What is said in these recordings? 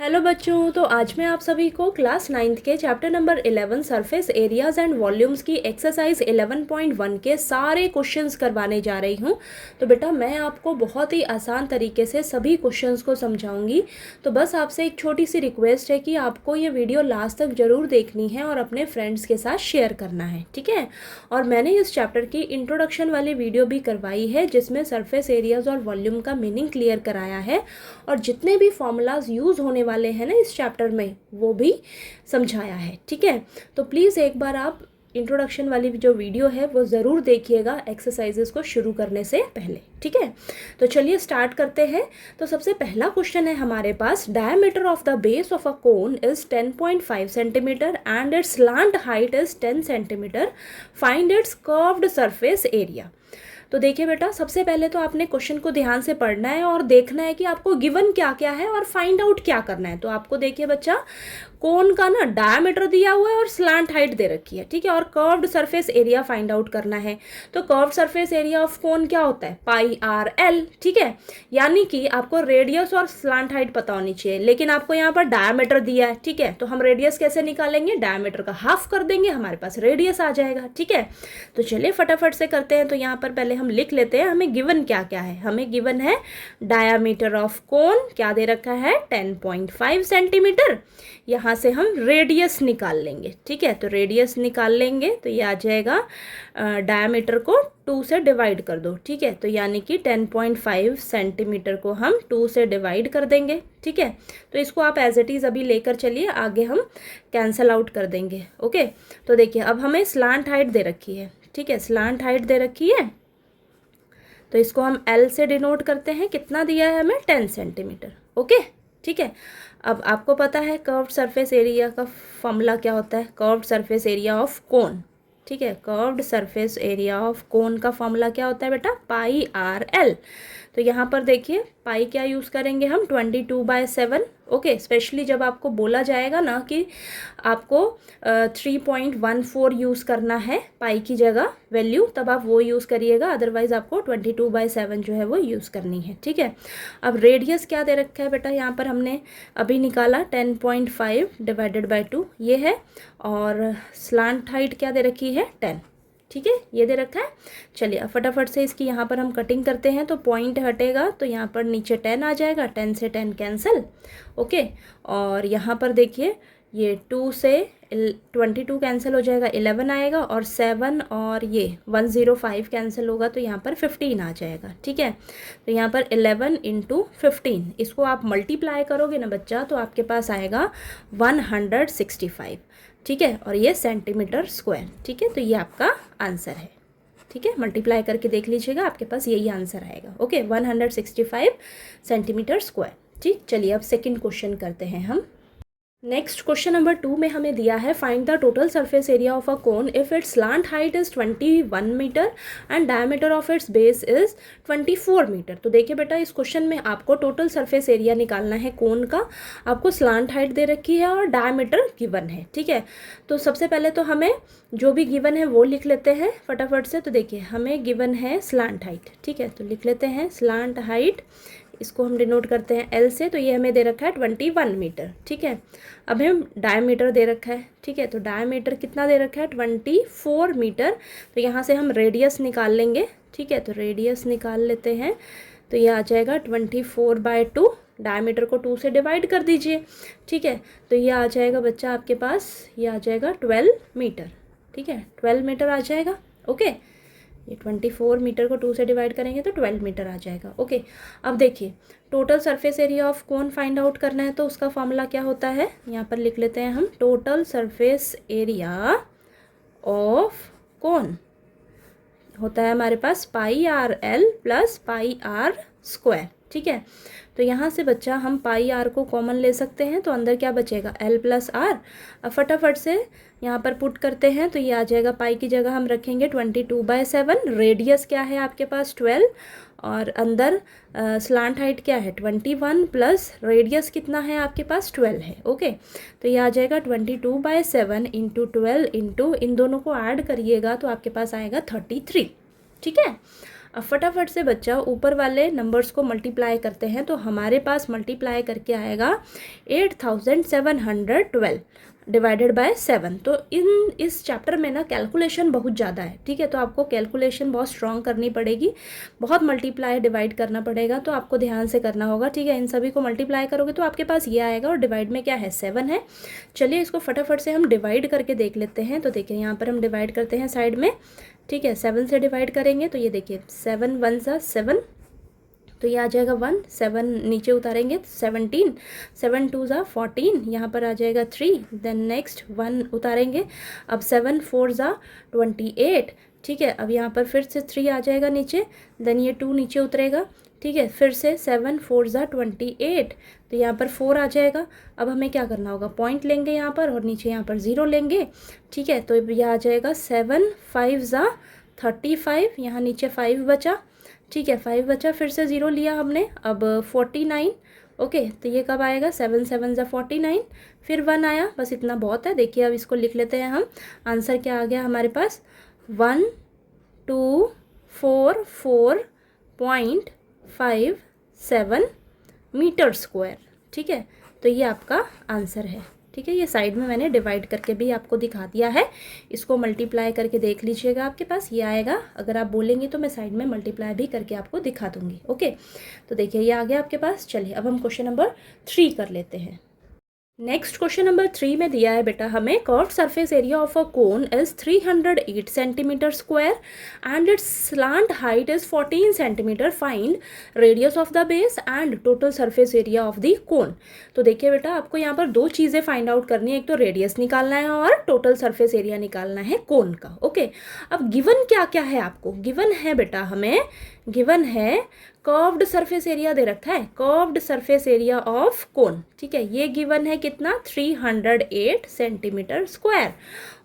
Hello बच्चों, तो आज मैं आप सभी को क्लास 9th के chapter number 11 surface areas and volumes की एक्सरसाइज 11.1 के सारे क्वेश्चंस करवाने जा रही हूं। तो बेटा मैं आपको बहुत ही आसान तरीके से सभी क्वेश्चंस को समझाऊंगी। तो बस आपसे एक छोटी सी रिक्वेस्ट है कि आपको ये वीडियो लास्ट तक ज़रूर देखनी है और अपने फ्रेंड्स के साथ शेयर करना है, ठीक है। और मैंने इस चैप्टर की इंट्रोडक्शन वाली वीडियो भी करवाई है जिसमें सरफेस एरियाज और वॉल्यूम का मीनिंग क्लियर कराया है और जितने भी फॉर्मूलाज यूज़ होने वाले हैं ना इस चैप्टर में वो भी समझाया है, ठीक है। तो प्लीज़ एक बार आप इंट्रोडक्शन वाली जो वीडियो है वो ज़रूर देखिएगा एक्सरसाइजेस को शुरू करने से पहले, ठीक है। तो चलिए स्टार्ट करते हैं। तो सबसे पहला क्वेश्चन है हमारे पास, diameter of the base of a cone is 10.5 centimetre and its slant height is 10 centimetre, find its curved surface area. तो देखिए बेटा, सबसे पहले तो आपने क्वेश्चन को ध्यान से पढ़ना है और देखना है कि आपको गिवन क्या क्या है और फाइंड आउट क्या करना है। तो आपको देखिए बच्चा, कोन का ना डायमीटर दिया हुआ है और स्लांट हाइट दे रखी है, ठीक है, और curved surface area find out करना है। तो कर्व्ड सरफेस एरिया ऑफ कोन क्या होता है, पाई आर एल, ठीक है। यानी कि आपको रेडियस और स्लांट हाइट पता होनी चाहिए, लेकिन आपको यहाँ पर डायमीटर दिया है, ठीक है। तो हम रेडियस कैसे निकालेंगे, डायमीटर का हाफ कर देंगे, हमारे पास रेडियस आ जाएगा, ठीक है। तो चलिए फटाफट से करते हैं। तो यहाँ पर पहले हम लिख लेते हैं हमें गिवन क्या क्या है। हमें गिवन है डायमीटर ऑफ कोन क्या दे रखा है, 10.5 सेंटीमीटर। यहाँ से हम रेडियस निकाल लेंगे, ठीक है। तो रेडियस निकाल लेंगे तो ये आ जाएगा, डायमीटर को 2 से डिवाइड कर दो, ठीक है। तो यानी कि 10.5 सेंटीमीटर को हम 2 से डिवाइड कर देंगे, ठीक है। तो इसको आप एज इट इज़ अभी लेकर चलिए, आगे हम कैंसल आउट कर देंगे, ओके। तो देखिए अब हमें स्लांट हाइट दे रखी है, ठीक है, स्लांट हाइट दे रखी है। तो इसको हम एल से डिनोट करते हैं, कितना दिया है हमें, 10 सेंटीमीटर, ओके, ठीक है। अब आपको पता है कर्व्ड सरफेस एरिया का फॉर्मूला क्या होता है, कर्व्ड सरफेस एरिया ऑफ कोन, ठीक है। कर्व्ड सरफेस एरिया ऑफ कोन का फॉर्मूला क्या होता है बेटा, पाई आर एल। तो यहाँ पर देखिए पाई क्या यूज़ करेंगे हम, 22/7, ओके। स्पेशली जब आपको बोला जाएगा ना कि आपको 3.14 यूज़ करना है पाई की जगह वैल्यू, तब आप वो यूज़ करिएगा, अदरवाइज़ आपको 22/7 जो है वो यूज़ करनी है, ठीक है। अब रेडियस क्या दे रखा है बेटा, यहाँ पर हमने अभी निकाला 10.5 डिवाइडेड बाई 2 ये है, और स्लांट हाइट क्या दे रखी है, 10, ठीक है, ये दे रखा है। चलिए अब फटाफट से इसकी यहाँ पर हम कटिंग करते हैं। तो पॉइंट हटेगा तो यहाँ पर नीचे 10 आ जाएगा, 10 से 10 कैंसिल, ओके। और यहाँ पर देखिए ये 2 से 22 कैंसिल हो जाएगा, 11 आएगा, और 7 और ये 105 कैंसिल होगा तो यहाँ पर 15 आ जाएगा, ठीक है। तो यहाँ पर 11 × 15, इसको आप मल्टीप्लाई करोगे ना बच्चा तो आपके पास आएगा 165, ठीक है, और ये सेंटीमीटर स्क्वायर, ठीक है। तो ये आपका आंसर है, ठीक है। मल्टीप्लाई करके देख लीजिएगा, आपके पास यही आंसर आएगा, ओके, 165 सेंटीमीटर स्क्वायर, ठीक। चलिए अब सेकंड क्वेश्चन करते हैं हम। नेक्स्ट क्वेश्चन नंबर 2 में हमें दिया है, find the total surface area of a cone if its slant height is 21 metre and diameter of its base is 24 metre. तो देखिए बेटा, इस क्वेश्चन में आपको टोटल सरफेस एरिया निकालना है कोन का। आपको स्लांट हाइट दे रखी है और डायमीटर गिवन है, ठीक है। तो सबसे पहले तो हमें जो भी गिवन है वो लिख लेते हैं फटाफट से। तो देखिए हमें गिवन है स्लांट हाइट, ठीक है, तो लिख लेते हैं स्लांट हाइट, इसको हम डिनोट करते हैं एल से। तो ये हमें दे रखा है 21 मीटर, ठीक है। अब हम डायमीटर दे रखा है, ठीक है, तो डायमीटर कितना दे रखा है, 24 मीटर। तो यहाँ से हम रेडियस निकाल लेंगे, ठीक है। तो रेडियस निकाल लेते हैं, तो ये आ जाएगा 24/2, डायमीटर को 2 से डिवाइड कर दीजिए, ठीक है। तो ये आ जाएगा बच्चा आपके पास, ये आ जाएगा 12 मीटर, ठीक है, 12 मीटर आ जाएगा, ओके। ये 24 मीटर को 2 से डिवाइड करेंगे तो 12 मीटर आ जाएगा, ओके। अब देखिए total surface area of cone find out करना है, तो उसका फॉर्मूला क्या होता है, यहाँ पर लिख लेते हैं हम, total surface area of cone होता है हमारे पास pi r l plus pi r square, ठीक है। तो यहाँ से बच्चा हम पाई आर को कॉमन ले सकते हैं, तो अंदर क्या बचेगा, एल प्लस आर। अब फटाफट से यहाँ पर पुट करते हैं, तो ये आ जाएगा, पाई की जगह हम रखेंगे 22/7, रेडियस क्या है आपके पास 12, और अंदर स्लांट हाइट क्या है 21 प्लस रेडियस कितना है आपके पास 12 है, ओके। तो ये आ जाएगा 22/7 × 12 इन दोनों को ऐड करिएगा तो आपके पास आएगा 33, ठीक है। अब फटाफट से बच्चा ऊपर वाले नंबर्स को मल्टीप्लाई करते हैं, तो हमारे पास मल्टीप्लाई करके आएगा 8712 डिवाइडेड बाय 7। तो इस चैप्टर में ना कैलकुलेशन बहुत ज़्यादा है, ठीक है, तो आपको कैलकुलेशन बहुत स्ट्रॉन्ग करनी पड़ेगी, बहुत मल्टीप्लाई डिवाइड करना पड़ेगा, तो आपको ध्यान से करना होगा, ठीक है। इन सभी को मल्टीप्लाई करोगे तो आपके पास ये आएगा, और डिवाइड में क्या है 7 है। चलिए इसको फटाफट से हम डिवाइड करके देख लेते हैं। तो देखिए यहाँ पर हम डिवाइड करते हैं साइड में, ठीक है, 7 से डिवाइड करेंगे तो ये देखिए 7 1 सा 7, तो ये आ जाएगा 1, 7 नीचे उतारेंगे 17, 7 2 ज़ा 14, यहाँ पर आ जाएगा 3, देन नेक्स्ट 1 उतारेंगे, अब 7 4 ज़ा 28, ठीक है। अब यहाँ पर फिर से 3 आ जाएगा नीचे, देन ये 2 नीचे उतरेगा, ठीक है, फिर से 7 4 ज़ा 28, तो यहाँ पर 4 आ जाएगा। अब हमें क्या करना होगा, पॉइंट लेंगे यहाँ पर और नीचे यहाँ पर 0 लेंगे, ठीक है। तो यह आ जाएगा 7 5 ज़ा 35, यहाँ नीचे 5 बचा, ठीक है, 5 बचा, फिर से 0 लिया हमने, अब 49, ओके। तो ये कब आएगा, 7 7 ज़ा 49, फिर 1 आया, बस इतना बहुत है। देखिए अब इसको लिख लेते हैं हम, आंसर क्या आ गया हमारे पास, 1244.57 मीटर स्क्वायर, ठीक है। तो ये आपका आंसर है, ठीक है। ये साइड में मैंने डिवाइड करके भी आपको दिखा दिया है, इसको मल्टीप्लाई करके देख लीजिएगा, आपके पास ये आएगा। अगर आप बोलेंगे तो मैं साइड में मल्टीप्लाई भी करके आपको दिखा दूंगी, ओके। तो देखिए ये आ गया आपके पास। चलिए अब हम क्वेश्चन नंबर 3 कर लेते हैं। नेक्स्ट क्वेश्चन नंबर 3 में दिया है बेटा हमें, curved surface area of a cone is 308 centimetre square and its slant height is 14 centimetre, find radius of the base and total surface area of the cone. तो देखिए बेटा आपको यहाँ पर दो चीज़ें फाइंड आउट करनी है, एक तो रेडियस निकालना है और टोटल सरफेस एरिया निकालना है कोन का, ओके। अब गिवन क्या क्या है आपको, गिवन है बेटा हमें, गिवन है कर्व्ड सरफेस एरिया दे रखा है, कर्व्ड सरफेस एरिया ऑफ कोन, ठीक है। ये गिवन है कितना, 308 सेंटीमीटर स्क्वायर,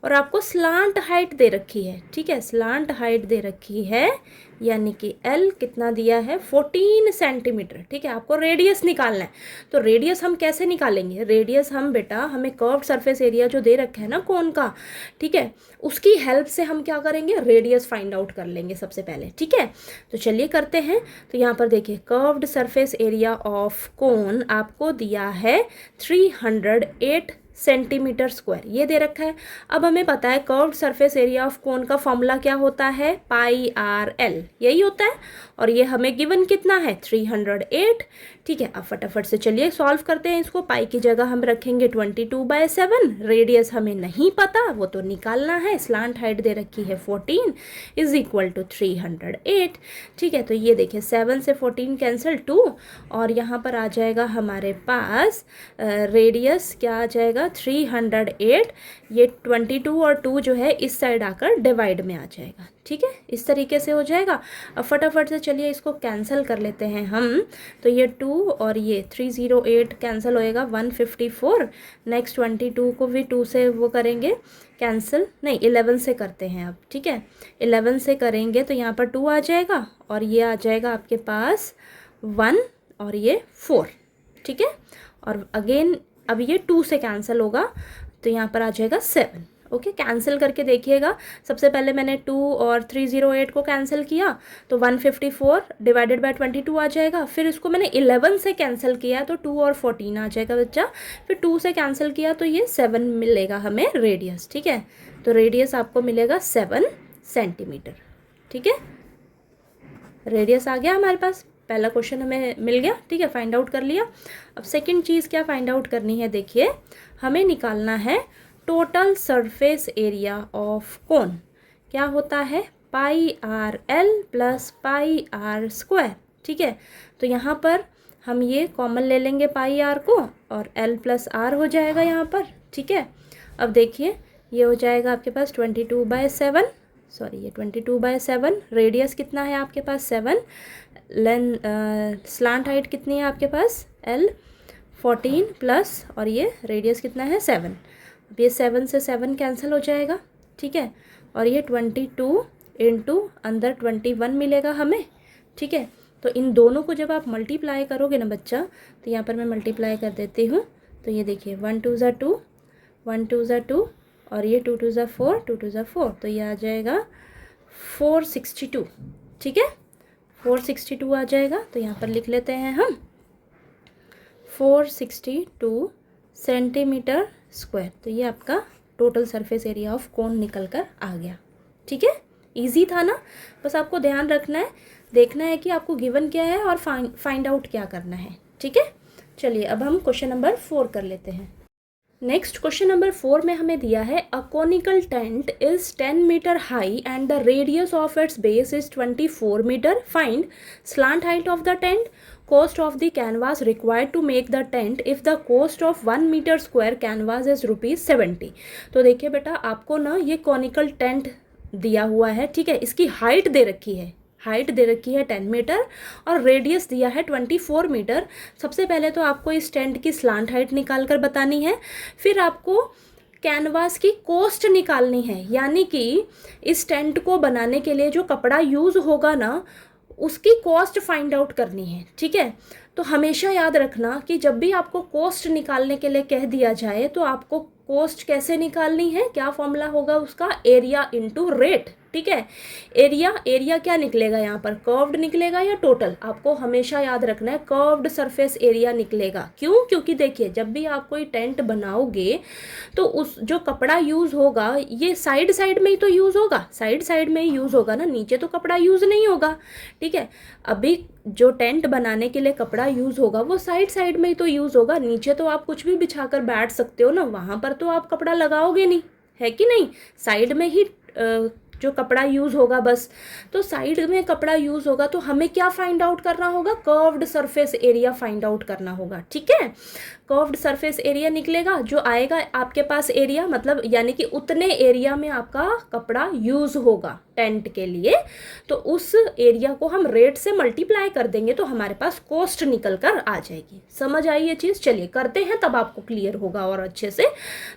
और आपको स्लांट हाइट दे रखी है, ठीक है, स्लांट हाइट दे रखी है, यानी कि L कितना दिया है, 14 सेंटीमीटर, ठीक है। आपको रेडियस निकालना है, तो रेडियस हम कैसे निकालेंगे, रेडियस हम बेटा, हमें कर्व्ड सरफेस एरिया जो दे रखा है ना कोन का, ठीक है, उसकी हेल्प से हम क्या करेंगे, रेडियस फाइंड आउट कर लेंगे सबसे पहले, ठीक है। तो चलिए करते हैं। तो यहाँ पर देखिए कर्व्ड सरफेस एरिया ऑफ कोन आपको दिया है 308 सेंटीमीटर स्क्वायर, ये दे रखा है। अब हमें पता है कर्व्ड सरफेस एरिया ऑफ कोन का फॉर्मूला क्या होता है, πr/l, यही होता है, और ये हमें गिवन कितना है, 308, ठीक है। अब फटाफट से चलिए सॉल्व करते हैं इसको। पाई की जगह हम रखेंगे 22/7, रेडियस हमें नहीं पता, वो तो निकालना है, स्लांट हाइट दे रखी है 14 इज इक्वल टू 308, ठीक है। तो ये देखिए 7 से 14 कैंसिल 2, और यहाँ पर आ जाएगा हमारे पास रेडियस क्या आ जाएगा, 308, ये 22 और 2 जो है इस साइड आकर डिवाइड में आ जाएगा, ठीक है, इस तरीके से हो जाएगा। अब फटाफट से चलिए इसको कैंसिल कर लेते हैं हम, तो ये 2 और ये 308 कैंसिल होएगा, 154, नेक्स्ट 22 को भी 2 से वो करेंगे कैंसिल, नहीं 11 से करते हैं अब, ठीक है, 11 से करेंगे तो यहाँ पर 2 आ जाएगा, और ये आ जाएगा आपके पास 1 और ये 4, ठीक है। और अगेन अब ये 2 से कैंसिल होगा, तो यहाँ पर आ जाएगा 7, ओके। कैंसिल करके देखिएगा, सबसे पहले मैंने 2 और 308 को कैंसिल किया, तो 154 डिवाइडेड बाय 22 आ जाएगा, फिर इसको मैंने 11 से कैंसिल किया तो 2 और 14 आ जाएगा बच्चा, फिर 2 से कैंसिल किया तो ये 7 मिलेगा हमें रेडियस, ठीक है। तो रेडियस आपको मिलेगा 7 सेंटीमीटर, ठीक है, रेडियस आ गया हमारे पास। पहला क्वेश्चन हमें मिल गया, ठीक है, फाइंड आउट कर लिया। अब सेकंड चीज़ क्या फाइंड आउट करनी है, देखिए हमें निकालना है टोटल सरफेस एरिया ऑफ कोन, क्या होता है, πr/l प्लस πr², ठीक है। तो यहाँ पर हम ये कॉमन ले लेंगे πr को, और l प्लस r हो जाएगा यहाँ पर, ठीक है। अब देखिए ये हो जाएगा आपके पास 22/7, सॉरी ये 22/7, रेडियस कितना है आपके पास 7, स्लांट हाइट कितनी है आपके पास L 14 प्लस, और ये रेडियस कितना है 7, अब ये 7 से 7 कैंसिल हो जाएगा, ठीक है, और ये 22 इंटू अंदर 21 मिलेगा हमें, ठीक है। तो इन दोनों को जब आप मल्टीप्लाई करोगे ना बच्चा, तो यहाँ पर मैं मल्टीप्लाई कर देती हूँ, तो ये देखिए 1 2 ज़ा 2, 1 2 ज़ा 2, और ये 2 2 ज़ा 4, 2 2 ज़ा 4, तो ये आ जाएगा 462, ठीक है। 462 आ जाएगा। तो यहाँ पर लिख लेते हैं हम 462 सेंटीमीटर स्क्वायर। तो ये आपका टोटल सरफेस एरिया ऑफ कोन निकल कर आ गया। ठीक है, इजी था ना। बस आपको ध्यान रखना है, देखना है कि आपको गिवन क्या है और फाइंड आउट क्या करना है। ठीक है, चलिए अब हम क्वेश्चन नंबर 4 कर लेते हैं। नेक्स्ट क्वेश्चन नंबर 4 में हमें दिया है a conical tent is 10 metre high and the radius of its base is 24 metre. Find slant height of the tent, cost of the canvas required to make the tent if the cost of 1 metre square canvas is ₹70। तो देखिए बेटा, आपको ना ये conical tent दिया हुआ है। ठीक है, इसकी हाइट दे रखी है, हाइट दे रखी है 10 मीटर और रेडियस दिया है 24 मीटर। सबसे पहले तो आपको इस टेंट की स्लांट हाइट निकाल कर बतानी है, फिर आपको कैनवास की कॉस्ट निकालनी है, यानी कि इस टेंट को बनाने के लिए जो कपड़ा यूज़ होगा ना, उसकी कॉस्ट फाइंड आउट करनी है। ठीक है, तो हमेशा याद रखना कि जब भी आपको कॉस्ट निकालने के लिए कह दिया जाए तो आपको कॉस्ट कैसे निकालनी है, क्या फॉर्मूला होगा उसका, एरिया इनटू रेट। ठीक है, एरिया क्या निकलेगा यहाँ पर, कर्व्ड निकलेगा या टोटल, आपको हमेशा याद रखना है कर्व्ड सरफेस एरिया निकलेगा। क्यों, क्योंकि देखिए जब भी आप कोई टेंट बनाओगे तो उस जो कपड़ा यूज़ होगा ये साइड साइड में ही तो यूज़ होगा, साइड में ही यूज़ होगा ना, नीचे तो कपड़ा यूज़ नहीं होगा। ठीक है, अभी जो टेंट बनाने के लिए कपड़ा यूज़ होगा वो साइड में ही तो यूज़ होगा, नीचे तो आप कुछ भी बिछा कर बैठ सकते हो ना, वहाँ पर तो आप कपड़ा लगाओगे नहीं, है कि नहीं, साइड में ही जो कपड़ा यूज़ होगा बस। तो साइड में कपड़ा यूज़ होगा तो हमें क्या फाइंड आउट करना होगा, curved surface area find out करना होगा। ठीक है, कर्व्ड सरफेस एरिया निकलेगा, जो आएगा आपके पास एरिया, मतलब यानी कि उतने एरिया में आपका कपड़ा यूज़ होगा टेंट के लिए, तो उस एरिया को हम रेट से मल्टीप्लाई कर देंगे तो हमारे पास कॉस्ट निकल कर आ जाएगी। समझ आई ये चीज़, चलिए करते हैं तब आपको क्लियर होगा और अच्छे से।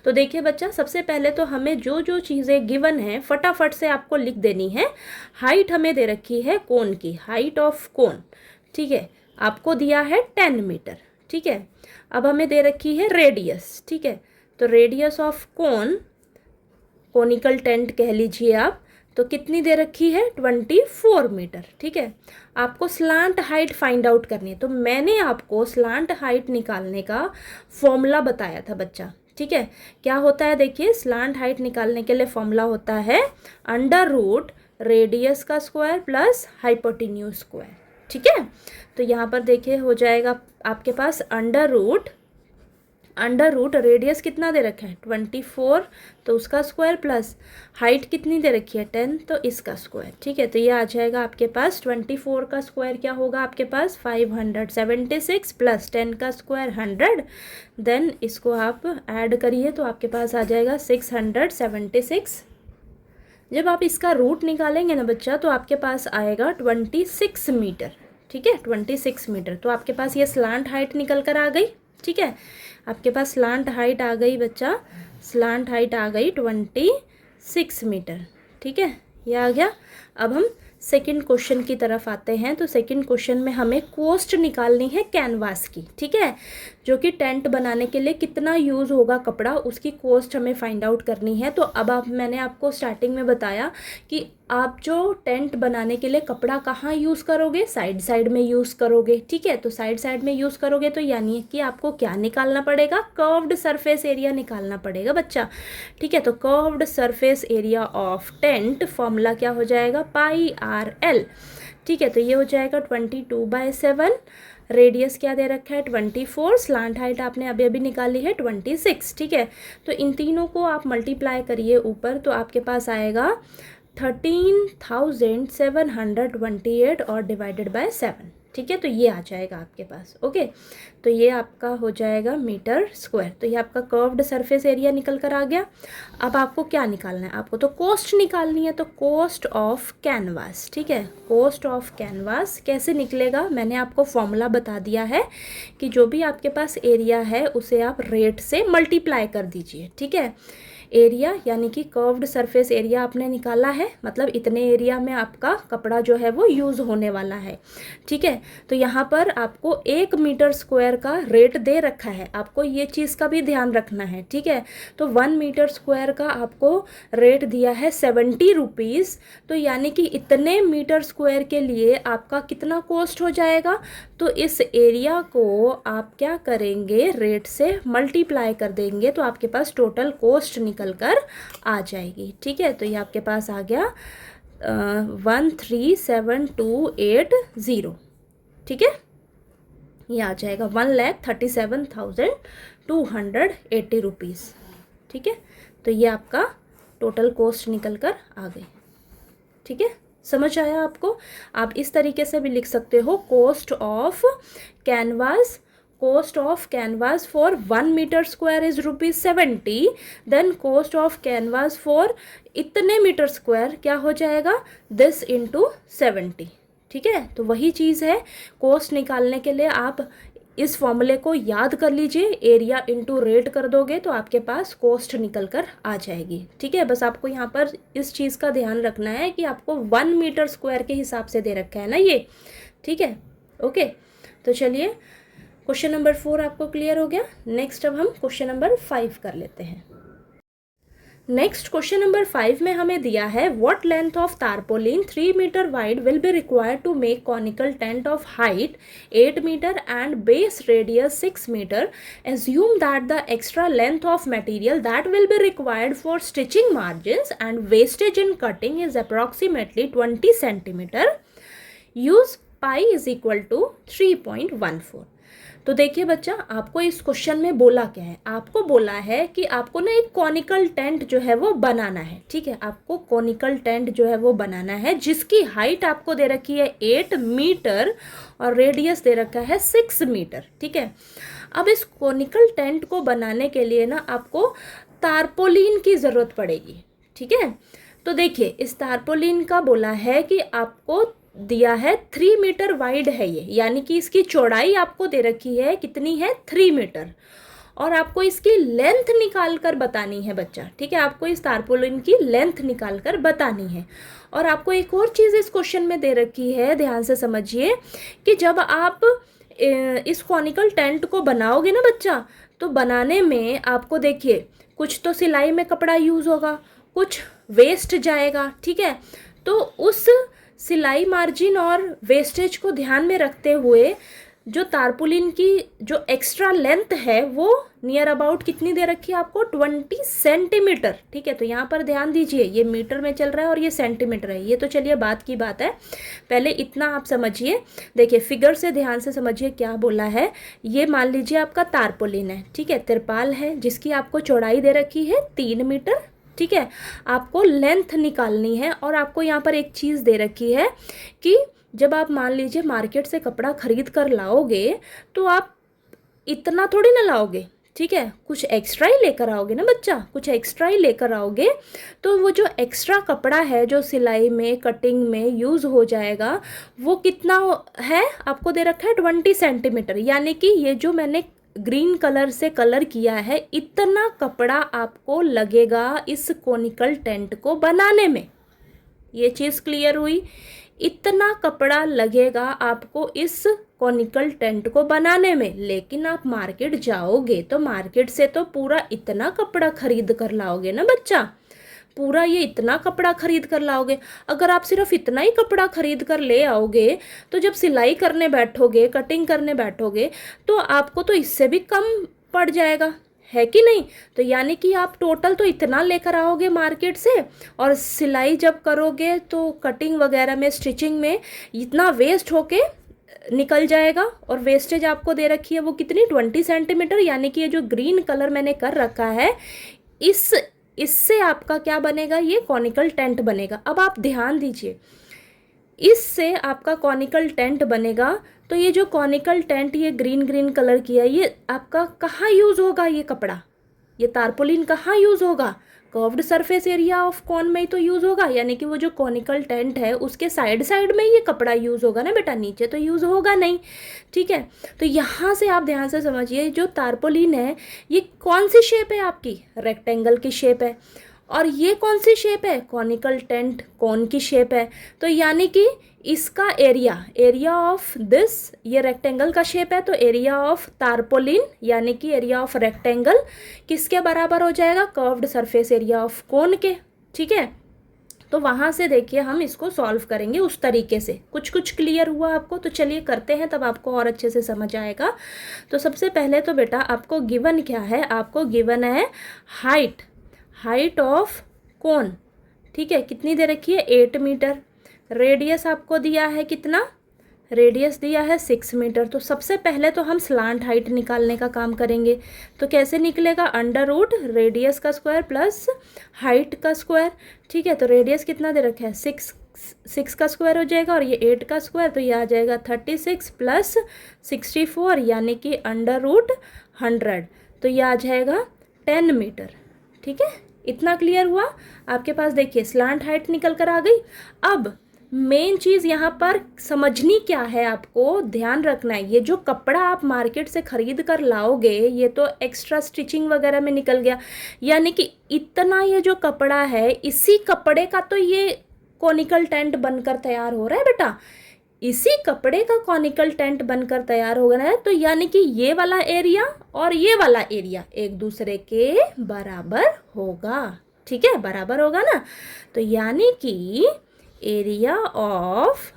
तो देखिए बच्चा, सबसे पहले तो हमें जो जो चीज़ें गिवन है फटाफट से आपको लिख देनी है। हाइट हमें दे रखी है कोन की, हाइट ऑफ कोन। ठीक है, आपको दिया है 10 मीटर। ठीक है, अब हमें दे रखी है रेडियस। ठीक है, तो radius of cone, conical tent कह लीजिए आप, तो कितनी दे रखी है 24 मीटर। ठीक है, आपको स्लांट हाइट फाइंड आउट करनी है, तो मैंने आपको स्लांट हाइट निकालने का फॉर्मूला बताया था बच्चा। ठीक है, क्या होता है देखिए, स्लांट हाइट निकालने के लिए फॉर्मूला होता है अंडर रूट रेडियस का स्क्वायर प्लस हाइपोटेन्यूज स्क्वायर। ठीक है, तो यहाँ पर देखिए हो जाएगा आपके पास अंडर रूट रेडियस कितना दे रखा है 24, तो उसका स्क्वायर प्लस हाइट कितनी दे रखी है 10, तो इसका स्क्वायर। ठीक है, तो ये आ जाएगा आपके पास 24 का स्क्वायर क्या होगा आपके पास 576 प्लस 10 का स्क्वायर 100, देन इसको आप ऐड करिए तो आपके पास आ जाएगा 676। जब आप इसका रूट निकालेंगे ना बच्चा तो आपके पास आएगा 26 मीटर। ठीक है, 26 मीटर, तो आपके पास ये स्लांट हाइट निकल कर आ गई। ठीक है, आपके पास स्लांट हाइट आ गई बच्चा, स्लांट हाइट आ गई 26 मीटर। ठीक है, ये आ गया। अब हम सेकंड क्वेश्चन की तरफ आते हैं। तो सेकंड क्वेश्चन में हमें कॉस्ट निकालनी है कैनवास की। ठीक है, जो कि टेंट बनाने के लिए कितना यूज़ होगा कपड़ा, उसकी कॉस्ट हमें फाइंड आउट करनी है। तो अब मैंने आपको स्टार्टिंग में बताया कि आप जो टेंट बनाने के लिए कपड़ा कहाँ यूज़ करोगे, साइड में यूज़ करोगे। ठीक है, तो साइड में यूज़ करोगे तो यानी कि आपको क्या निकालना पड़ेगा, कर्व्ड सरफेस एरिया निकालना पड़ेगा बच्चा। ठीक है, तो curved surface area of tent formula क्या हो जाएगा, πRL। ठीक है, तो ये हो जाएगा 22/7, रेडियस क्या दे रखा है 24, स्लांट हाइट आपने अभी निकाली है 26। ठीक है, तो इन तीनों को आप मल्टीप्लाई करिए ऊपर, तो आपके पास आएगा 13,728 और डिवाइडेड बाय 7। ठीक है, तो ये आ जाएगा आपके पास। ओके, तो ये आपका हो जाएगा मीटर स्क्वायर। तो ये आपका कर्व्ड सरफेस एरिया निकल कर आ गया। अब आपको क्या निकालना है, आपको तो कॉस्ट निकालनी है, तो कॉस्ट ऑफ कैनवास। ठीक है, कॉस्ट ऑफ कैनवास कैसे निकलेगा, मैंने आपको फॉर्मूला बता दिया है कि जो भी आपके पास एरिया है उसे आप रेट से मल्टीप्लाई कर दीजिए। ठीक है, एरिया यानी कि कर्व्ड सरफेस एरिया आपने निकाला है, मतलब इतने एरिया में आपका कपड़ा जो है वो यूज़ होने वाला है। ठीक है, तो यहाँ पर आपको 1 मीटर स्क्वायर का रेट दे रखा है, आपको ये चीज़ का भी ध्यान रखना है। ठीक है, तो 1 मीटर स्क्वायर का आपको रेट दिया है 70 रुपीज़, तो यानी कि इतने मीटर स्क्वायर के लिए आपका कितना कॉस्ट हो जाएगा, तो इस एरिया को आप क्या करेंगे, रेट से मल्टीप्लाई कर देंगे, तो आपके पास टोटल कॉस्ट निकल कर आ जाएगी। ठीक है, तो ये आपके पास आ गया 137,280। ठीक है, ये आ जाएगा 1,37,280 रुपीज़। ठीक है, तो ये आपका टोटल कॉस्ट निकल कर आ गई। ठीक है, समझ आया आपको? आप इस तरीके से भी लिख सकते हो, cost of canvas, cost of canvas for 1 meter square is ₹70, then cost of canvas for इतने मीटर स्क्वायर क्या हो जाएगा, this into 70। ठीक है, तो वही चीज़ है, कॉस्ट निकालने के लिए आप इस फॉर्मूले को याद कर लीजिए, एरिया इंटू रेट कर दोगे तो आपके पास कॉस्ट निकल कर आ जाएगी। ठीक है, बस आपको यहाँ पर इस चीज़ का ध्यान रखना है कि आपको 1 मीटर स्क्वायर के हिसाब से दे रखा है ना ये। ठीक है, ओके, तो चलिए क्वेश्चन नंबर 4 आपको क्लियर हो गया। नेक्स्ट अब हम क्वेश्चन नंबर 5 कर लेते हैं। नेक्स्ट क्वेश्चन नंबर 5 में हमें दिया है, what length of tarpaulin 3 metre wide will be required to make conical tent of height 8 metre and base radius 6 metre. Assume that the extra length of material that will be required for stitching margins and wastage in cutting is approximately 20 centimetre. Use pi is equal to 3.14। तो देखिए बच्चा, आपको इस question में बोला क्या है, आपको बोला है कि आपको ना एक कॉनिकल टेंट जो है वो बनाना है। ठीक है, आपको कॉनिकल टेंट जो है वो बनाना है जिसकी हाइट आपको दे रखी है 8 मीटर और रेडियस दे रखा है 6 मीटर। ठीक है, अब इस कॉनिकल टेंट को बनाने के लिए ना आपको तारपोलिन की ज़रूरत पड़ेगी। ठीक है, तो देखिए इस तारपोलिन का बोला है कि आपको दिया है 3 मीटर वाइड है ये, यानी कि इसकी चौड़ाई आपको दे रखी है कितनी है, 3 मीटर, और आपको इसकी लेंथ निकाल कर बतानी है बच्चा। ठीक है, आपको इस तारपोलिन की लेंथ निकाल कर बतानी है। और आपको एक और चीज़ इस क्वेश्चन में दे रखी है, ध्यान से समझिए, कि जब आप इस कॉनिकल टेंट को बनाओगे ना बच्चा, तो बनाने में आपको देखिए कुछ तो सिलाई में कपड़ा यूज़ होगा, कुछ वेस्ट जाएगा। ठीक है, तो उस सिलाई मार्जिन और वेस्टेज को ध्यान में रखते हुए जो तारपुलिन की जो एक्स्ट्रा लेंथ है वो नियर अबाउट कितनी दे रखी है आपको, 20 सेंटीमीटर। ठीक है, तो यहाँ पर ध्यान दीजिए, ये मीटर में चल रहा है और ये सेंटीमीटर है, ये तो चलिए बात की बात है, पहले इतना आप समझिए। देखिए फिगर से ध्यान से समझिए क्या बोला है। ये मान लीजिए आपका तारपुलिन है, ठीक है, तिरपाल है जिसकी आपको चौड़ाई दे रखी है 3 मीटर। ठीक है, आपको लेंथ निकालनी है और आपको यहाँ पर एक चीज़ दे रखी है कि जब आप मान लीजिए मार्केट से कपड़ा खरीद कर लाओगे तो आप इतना थोड़ी ना लाओगे। ठीक है, कुछ एक्स्ट्रा ही लेकर आओगे ना बच्चा, कुछ एक्स्ट्रा ही लेकर आओगे, तो वो जो एक्स्ट्रा कपड़ा है जो सिलाई में कटिंग में यूज़ हो जाएगा वो कितना है, आपको दे रखा है 20 सेंटीमीटर, यानी कि ये जो मैंने ग्रीन कलर से कलर किया है इतना कपड़ा आपको लगेगा इस कॉनिकल टेंट को बनाने में। ये चीज़ क्लियर हुई, इतना कपड़ा लगेगा आपको इस कॉनिकल टेंट को बनाने में। लेकिन आप मार्केट जाओगे तो मार्केट से तो पूरा इतना कपड़ा खरीद कर लाओगे ना बच्चा, पूरा ये इतना कपड़ा खरीद कर लाओगे। अगर आप सिर्फ इतना ही कपड़ा खरीद कर ले आओगे तो जब सिलाई करने बैठोगे, कटिंग करने बैठोगे, तो आपको तो इससे भी कम पड़ जाएगा, है कि नहीं। तो यानी कि आप टोटल तो इतना लेकर आओगे मार्केट से, और सिलाई जब करोगे तो कटिंग वगैरह में, स्टिचिंग में इतना वेस्ट होके निकल जाएगा। और वेस्टेज आपको दे रखी है वो कितनी, 20 सेंटीमीटर, यानी कि ये जो ग्रीन कलर मैंने कर रखा है इससे आपका क्या बनेगा, ये कॉनिकल टेंट बनेगा। अब आप ध्यान दीजिए, इससे आपका कॉनिकल टेंट बनेगा, तो ये जो कॉनिकल टेंट ये ग्रीन कलर किया, ये आपका कहाँ यूज़ होगा, ये कपड़ा, ये तारपोलिन कहाँ यूज़ होगा, curved surface area of cone में ही तो यूज़ होगा, यानी कि वो जो कॉनिकल टेंट है उसके साइड साइड में ये कपड़ा यूज़ होगा ना बेटा, नीचे तो यूज़ होगा नहीं। ठीक है, तो यहाँ से आप ध्यान से समझिए, जो तारपोलिन है ये कौन सी शेप है आपकी, रेक्टेंगल की शेप है, और ये कौन सी शेप है, कॉनिकल टेंट कॉन की शेप है। तो यानी कि इसका एरिया ऑफ दिस, ये रेक्टेंगल का शेप है, तो एरिया ऑफ तारपोलिन यानी कि एरिया ऑफ रेक्टेंगल किसके बराबर हो जाएगा, कर्व्ड सरफेस एरिया ऑफ कोन के। ठीक है, तो वहाँ से देखिए हम इसको सॉल्व करेंगे उस तरीके से। कुछ कुछ क्लियर हुआ आपको, तो चलिए करते हैं, तब आपको और अच्छे से समझ आएगा। तो सबसे पहले तो बेटा आपको गिवन क्या है, आपको गिवन है हाइट ऑफ कोन। ठीक है, कितनी दे रखी है, 8 मीटर। रेडियस आपको दिया है कितना, रेडियस दिया है 6 मीटर। तो सबसे पहले तो हम स्लांट हाइट निकालने का काम करेंगे। तो कैसे निकलेगा, अंडर रूट रेडियस का स्क्वायर प्लस हाइट का स्क्वायर। ठीक है, तो रेडियस कितना दे रखा है, 6 का स्क्वायर हो जाएगा, और ये 8 का स्क्वायर, तो ये आ जाएगा 36 प्लस 64 यानी कि अंडर रूट 100, तो ये आ जाएगा 10 मीटर। ठीक है, इतना क्लियर हुआ आपके पास। देखिए स्लांट हाइट निकल कर आ गई। अब मेन चीज़ यहाँ पर समझनी क्या है, आपको ध्यान रखना है, ये जो कपड़ा आप मार्केट से ख़रीद कर लाओगे ये तो एक्स्ट्रा स्टिचिंग वगैरह में निकल गया, यानी कि इतना ये जो कपड़ा है इसी कपड़े का तो ये कॉनिकल टेंट बनकर तैयार हो रहा है बेटा, इसी कपड़े का कॉनिकल टेंट बनकर तैयार हो गया है। तो यानी कि ये वाला एरिया और ये वाला एरिया एक दूसरे के बराबर होगा। ठीक है, बराबर होगा ना। तो यानी कि area of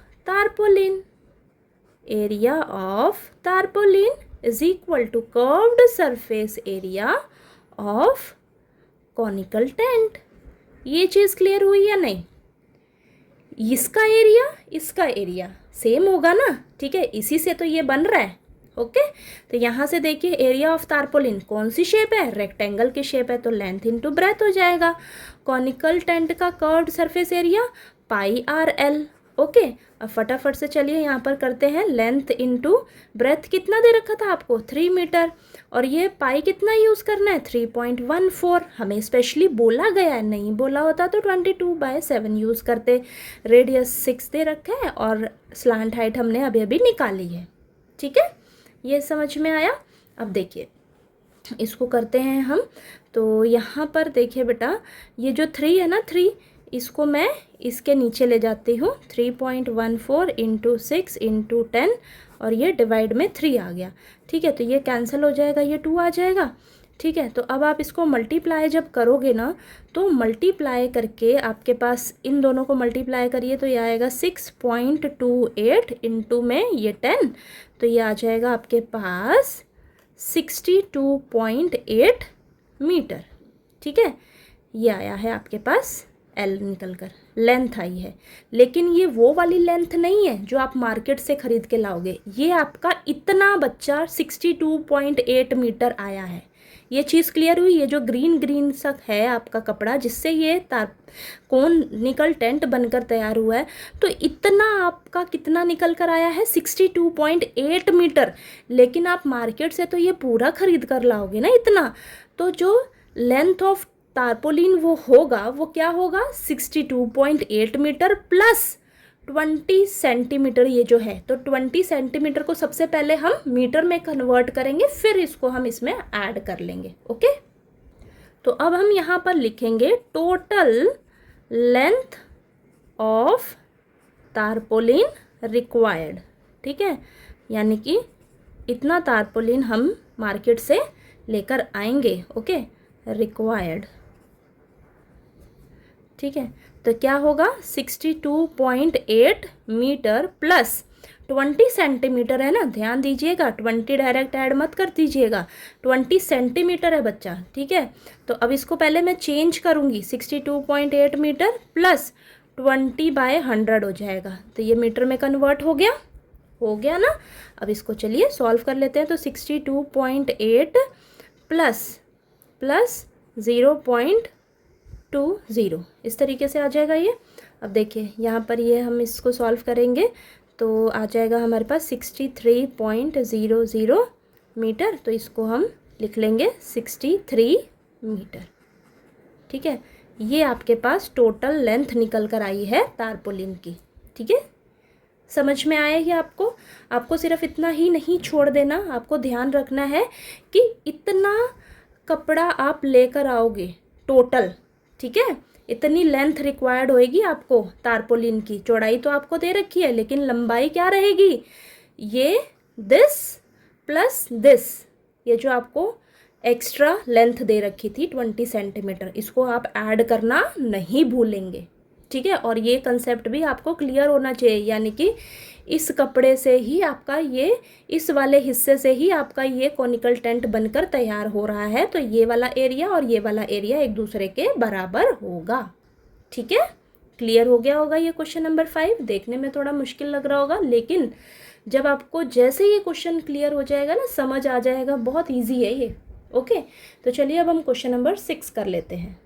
tarpaulin is equal to curved surface area of conical tent. ये चीज़ क्लियर हुई या नहीं, इसका एरिया सेम होगा ना। ठीक है, इसी से तो ये बन रहा है। ओके, तो यहाँ से देखिए एरिया ऑफ तारपोलिन कौन सी शेप है, रेक्टेंगल की शेप है, तो लेंथ इनटू ब्रेथ हो जाएगा। कॉनिकल टेंट का curved surface area pi r L. Okay, अब फटाफट से चलिए यहाँ पर करते हैं, लेंथ इनटू ब्रेथ कितना दे रखा था आपको, 3 मीटर, और ये पाई कितना यूज़ करना है, 3.14। हमें स्पेशली बोला गया है, नहीं बोला होता तो 22/7 यूज़ करते। रेडियस 6 दे रखा है और स्लांट हाइट हमने अभी अभी निकाली है। ठीक है, ये समझ में आया। अब देखिए इसको करते हैं हम। तो यहाँ पर देखिए बेटा, ये जो 3 है ना, 3 इसको मैं इसके नीचे ले जाती हूँ, 3.14 इंटू 6 इंटू 10, और ये डिवाइड में 3 आ गया। ठीक है, तो ये कैंसिल हो जाएगा, ये 2 आ जाएगा। ठीक है, तो अब आप इसको मल्टीप्लाई जब करोगे ना, तो मल्टीप्लाई करके आपके पास इन दोनों को मल्टीप्लाई करिए तो ये आएगा 6.28 इंटू में ये 10, तो ये आ जाएगा आपके पास 62.8 मीटर। ठीक है, ये आया है आपके पास एल निकल कर, लेंथ आई है। लेकिन ये वो वाली लेंथ नहीं है जो आप मार्केट से ख़रीद के लाओगे, ये आपका इतना बच्चा 62.8 मीटर आया है। ये चीज़ क्लियर हुई। ये जो ग्रीन सा है आपका कपड़ा जिससे ये कॉनिकल टेंट बनकर तैयार हुआ है, तो इतना आपका कितना निकल कर आया है, 62.8 मीटर। लेकिन आप मार्केट से तो ये पूरा ख़रीद कर लाओगे ना इतना, तो जो लेंथ ऑफ तारपोलिन वो होगा, वो क्या होगा, 62.8 मीटर प्लस 20 सेंटीमीटर ये जो है। तो 20 सेंटीमीटर को सबसे पहले हम मीटर में कन्वर्ट करेंगे, फिर इसको हम इसमें ऐड कर लेंगे। ओके, तो अब हम यहाँ पर लिखेंगे total length of tarpaulin required. ठीक है, यानी कि इतना तारपोलिन हम मार्केट से लेकर आएंगे। Okay, required. ठीक है, तो क्या होगा, 62.8 मीटर प्लस 20 सेंटीमीटर है ना, ध्यान दीजिएगा, 20 डायरेक्ट ऐड मत कर दीजिएगा, 20 सेंटीमीटर है बच्चा। ठीक है, तो अब इसको पहले मैं चेंज करूँगी, 62.8 मीटर प्लस 20/100 हो जाएगा, तो ये मीटर में कन्वर्ट हो गया ना। अब इसको चलिए सॉल्व कर लेते हैं। तो 62.8 प्लस 0.20 इस तरीके से आ जाएगा ये। अब देखिए यहाँ पर ये हम इसको सॉल्व करेंगे तो आ जाएगा हमारे पास 63.00 मीटर। तो इसको हम लिख लेंगे 63 मीटर। ठीक है, ये आपके पास टोटल लेंथ निकल कर आई है तारपोलिन की। ठीक है, समझ में आया ही आपको? आपको सिर्फ इतना ही नहीं छोड़ देना, आपको ध्यान रखना है कि इतना कपड़ा आप लेकर आओगे टोटल। ठीक है, इतनी लेंथ रिक्वायर्ड होएगी आपको तारपोलिन की। चौड़ाई तो आपको दे रखी है, लेकिन लंबाई क्या रहेगी? ये दिस प्लस दिस, ये जो आपको एक्स्ट्रा लेंथ दे रखी थी 20 सेंटीमीटर, इसको आप ऐड करना नहीं भूलेंगे। ठीक है, और ये कंसेप्ट भी आपको क्लियर होना चाहिए, यानी कि इस कपड़े से ही आपका ये, इस वाले हिस्से से ही आपका ये कॉनिकल टेंट बनकर तैयार हो रहा है। तो ये वाला एरिया और ये वाला एरिया एक दूसरे के बराबर होगा। ठीक है, क्लियर हो गया होगा ये क्वेश्चन नंबर 5। देखने में थोड़ा मुश्किल लग रहा होगा, लेकिन जब आपको जैसे ये क्वेश्चन क्लियर हो जाएगा ना, समझ आ जाएगा, बहुत ईजी है ये। ओके, तो चलिए अब हम क्वेश्चन नंबर 6 कर लेते हैं।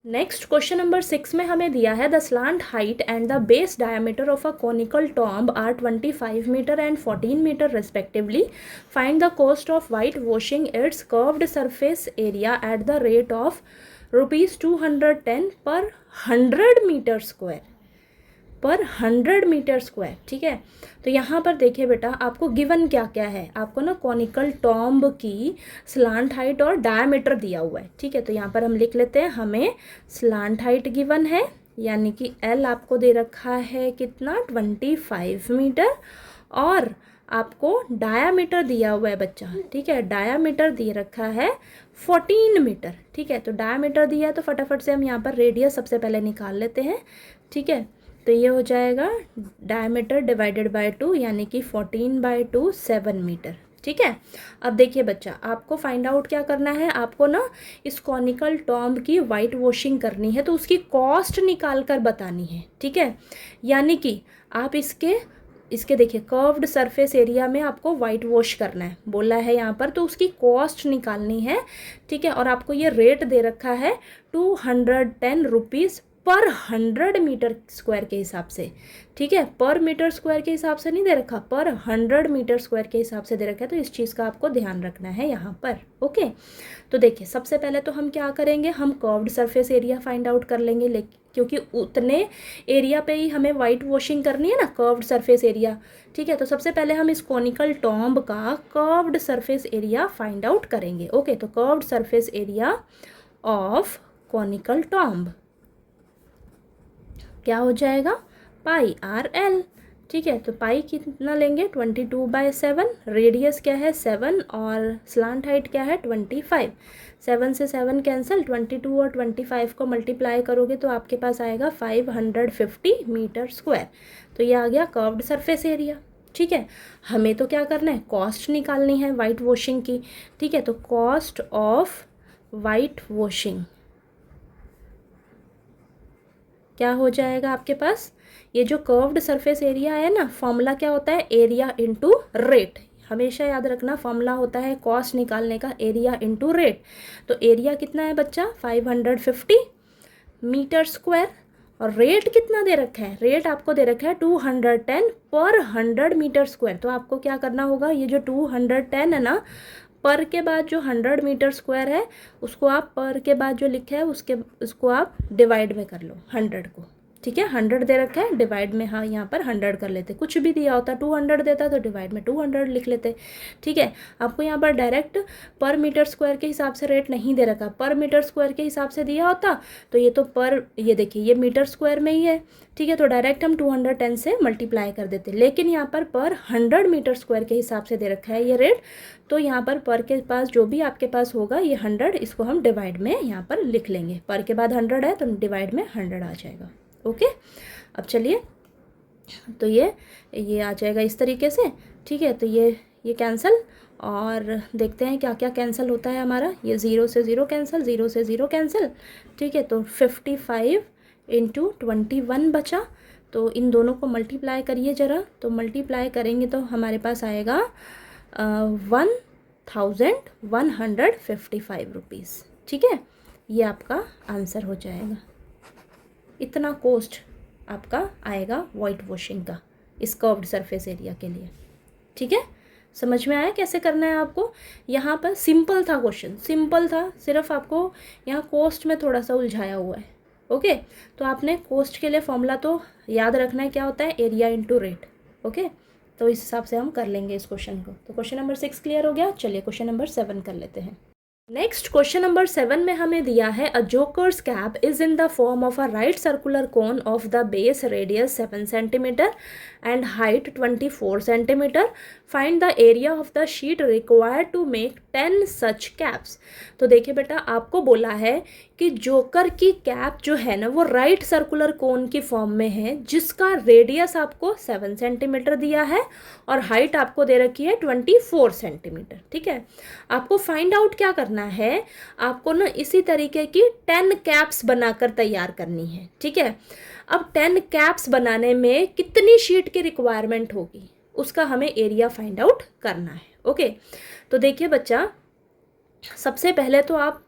नेक्स्ट क्वेश्चन नंबर 6 में हमें दिया है the slant height and the base diameter of a conical tomb are 25 metre and 14 metre respectively. Find the cost of white washing its curved surface area at the rate of ₹210 per 100 metre square, पर 100 metre square. ठीक है, तो यहाँ पर देखिए बेटा, आपको given क्या क्या है। आपको ना कॉनिकल टॉम्ब की स्लांट हाइट और डायमीटर दिया हुआ है। ठीक है, तो यहाँ पर हम लिख लेते हैं, हमें स्लांट हाइट गिवन है, यानी कि एल आपको दे रखा है कितना, 25 मीटर, और आपको डायामीटर दिया हुआ है बच्चा। ठीक है, डायामीटर दे रखा है 14 मीटर। ठीक है, तो डायामीटर दिया है तो फटाफट से हम यहाँ पर रेडियस सबसे पहले निकाल लेते हैं। ठीक है, तो ये हो जाएगा डायमीटर डिवाइडेड बाय 2, यानी कि 14/2 7 मीटर। ठीक है, अब देखिए बच्चा, आपको फाइंड आउट क्या करना है, आपको ना इस कॉनिकल टॉम्ब की वाइट वॉशिंग करनी है, तो उसकी कॉस्ट निकाल कर बतानी है। ठीक है, यानी कि आप इसके देखिए कर्व्ड सरफेस एरिया में आपको वाइट वॉश करना है बोला है यहाँ पर, तो उसकी कॉस्ट निकालनी है। ठीक है, और आपको ये रेट दे रखा है ₹210 पर 100 मीटर स्क्वायर के हिसाब से। ठीक है, पर मीटर स्क्वायर के हिसाब से नहीं दे रखा, पर 100 मीटर स्क्वायर के हिसाब से दे रखा है, तो इस चीज़ का आपको ध्यान रखना है यहाँ पर। ओके, तो देखिए सबसे पहले तो हम क्या करेंगे, हम curved surface area find out कर लेंगे, लेकिन क्योंकि उतने एरिया पे ही हमें वाइट वॉशिंग करनी है ना, कर्व्ड सरफेस एरिया। ठीक है, तो सबसे पहले हम इस कॉनिकल टॉम्ब का curved surface area find out करेंगे। ओके, तो curved surface area of conical tomb क्या हो जाएगा, πRL। ठीक है, तो पाई कितना लेंगे, 22/7, रेडियस क्या है 7, और स्लांट हाइट क्या है 25। 7 से 7 कैंसिल, 22 और 25 को मल्टीप्लाई करोगे तो आपके पास आएगा 550 मीटर स्क्वायर। तो ये आ गया कर्व्ड सरफेस एरिया। ठीक है, हमें तो क्या करना है, कॉस्ट निकालनी है वाइट वॉशिंग की। ठीक है, तो कॉस्ट ऑफ वाइट वॉशिंग क्या हो जाएगा आपके पास, ये जो कर्व्ड सरफेस एरिया है ना, फॉर्मूला क्या होता है, एरिया इंटू रेट। हमेशा याद रखना, फॉर्मूला होता है कॉस्ट निकालने का एरिया इंटू रेट। तो एरिया कितना है बच्चा, 550 मीटर स्क्वायर, और रेट कितना दे रखा है, रेट आपको दे रखा है 210 पर 100 मीटर स्क्वायर। तो आपको क्या करना होगा, ये जो 210 है ना, पर के बाद जो 100 मीटर स्क्वायर है, उसको आप पर के बाद जो लिखा है उसको आप डिवाइड में कर लो 100 को। ठीक है, 100 दे रखा है, डिवाइड में हाँ यहाँ पर 100 कर लेते। कुछ भी दिया होता 200 देता तो डिवाइड में 200 लिख लेते। ठीक है, आपको यहाँ पर डायरेक्ट पर मीटर स्क्वायर के हिसाब से रेट नहीं दे रखा, पर मीटर स्क्वायर के हिसाब से दिया होता तो ये तो पर, ये देखिए ये मीटर स्क्वायर में ही है। ठीक है, तो डायरेक्ट हम 210 से मल्टीप्लाई कर देते, लेकिन यहाँ पर 100 मीटर स्क्वायर के हिसाब से दे रखा है ये रेट। तो यहाँ पर के पास जो भी आपके पास होगा ये 100, इसको हम डिवाइड में यहाँ पर लिख लेंगे। पर के बाद 100 है तो डिवाइड में 100 आ जाएगा। ओके, अब चलिए, तो ये आ जाएगा इस तरीके से। ठीक है, तो ये कैंसिल, और देखते हैं क्या क्या कैंसिल होता है हमारा। ये 0 से 0 कैंसिल, 0 से 0 कैंसिल। ठीक है, तो 55 × 21 बचा। तो इन दोनों को मल्टीप्लाई करिए ज़रा, तो मल्टीप्लाई करेंगे तो हमारे पास आएगा 1155 रुपीज़। ठीक है, ये आपका आंसर हो जाएगा। इतना कॉस्ट आपका आएगा वाइट वॉशिंग का इस कर्व्ड सरफेस एरिया के लिए। ठीक है, समझ में आया कैसे करना है आपको? यहाँ पर सिंपल था क्वेश्चन, सिंपल था, सिर्फ आपको यहाँ कोस्ट में थोड़ा सा उलझाया हुआ है। ओके, तो आपने कोस्ट के लिए फॉर्मूला तो याद रखना है, क्या होता है? Area into rate. ओके, तो इस हिसाब से हम कर लेंगे इस क्वेश्चन को। तो क्वेश्चन नंबर 6 क्लियर हो गया। चलिए क्वेश्चन नंबर 7 कर लेते हैं। नेक्स्ट क्वेश्चन नंबर 7 में हमें दिया है a joker's cap is in the form of a right circular cone of the base radius 7 centimetre and height 24 centimetre. Find the area of the sheet required to make 10 such caps. तो देखिए बेटा, आपको बोला है कि joker की cap जो है ना वो राइट सर्कुलर कोन की फॉर्म में है, जिसका रेडियस आपको 7 सेंटीमीटर दिया है और हाइट आपको दे रखी है 24 सेंटीमीटर। ठीक है, आपको फाइंड आउट क्या करना है, आपको ना इसी तरीके की 10 कैप्स बनाकर तैयार करनी है। ठीक है, अब 10 कैप्स बनाने में कितनी शीट की रिक्वायरमेंट होगी उसका हमें एरिया फाइंड आउट करना है। ओके, तो देखिए बच्चा, सबसे पहले तो आप